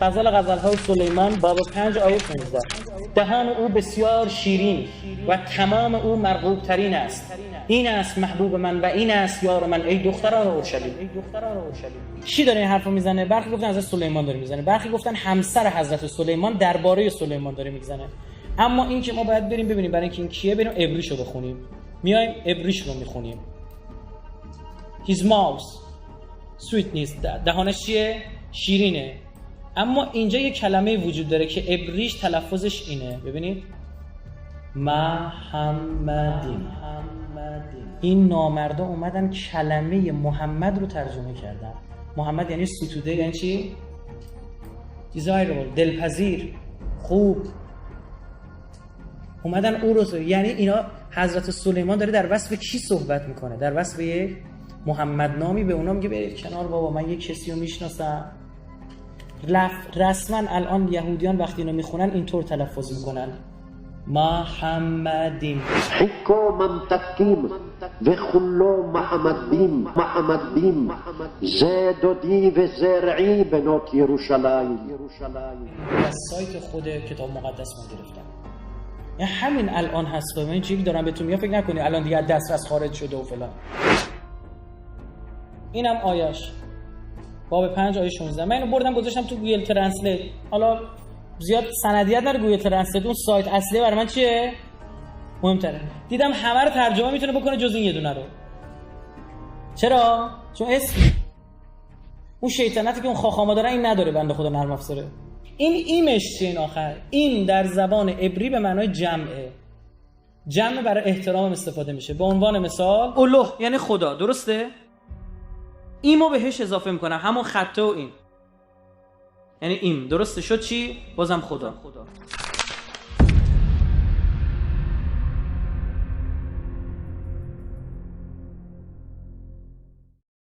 غزل‌های سلیمان باب 5 آیه 15. دهان او بسیار شیرین و تمام او مرغوب ترین است. این است محبوب من و این است یار من ای دختران اورشلیم. چی داره این حرفو میزنه؟ برخی گفتن حضرت سلیمان داره میزنه، برخی گفتن همسر حضرت سلیمان درباره سلیمان داره میزنه. اما این که ما باید بریم ببینیم برای اینکه این کیه، بریم عبریشو بخونیم. میایم عبریش رو میخونیم. His mouth sweet نیست، دهانش چیه؟ شیرینه. اما اینجا یه کلمه وجود داره که عبریش تلفظش اینه، ببینید، محمدین. این نامردا اومدن کلمه محمد رو ترجمه کردن. محمد یعنی ستوده، یعنی چی؟ desirable، دلپذیر، خوب. اومدن او رو، یعنی اینا حضرت سلیمان داره در وصف کی صحبت میکنه؟ در وصف یک محمد نامی به اونا میگه برید کنار بابا، من یک کسی رو میشناسم. رسما الان یهودیان وقتی اینو میخونن اینطور تلفظ میکنن، محمدیم. حکام تکیم و خلو محمد بیم زید و دیو زرعی بنات یروشلایم. از سایت خود کتاب مقدس من گرفتم. یعنی همین الان هست. من چیزی دارم بهتون میگم، فکر نکنید الان دیگه دسترس خارج شده و فلان. اینم آیش باب 5 آیه 16. من اینو بردم گذاشتم تو گوگل ترنسلیت. حالا زیاد سندیت نره گوگل ترنسلیت، اون سایت اصلی برای من چیه؟ مهمتره. دیدم همه رو ترجمه میتونه بکنه جز این یه دونه رو. چرا؟ چون اسم اون شیطنتی که اون خاخاما داره این نداره، بنده خدا نرم افزاره. این ایمش چیه؟ این آخر این در زبان عبری به معنای جمعه. جمع برای احترام استفاده میشه. به عنوان مثال اله یعنی خدا، درسته؟ ایمو بهش اضافه میکنم، همون خطه و این یعنی ایم، درسته؟ شد چی؟ بازم خدا.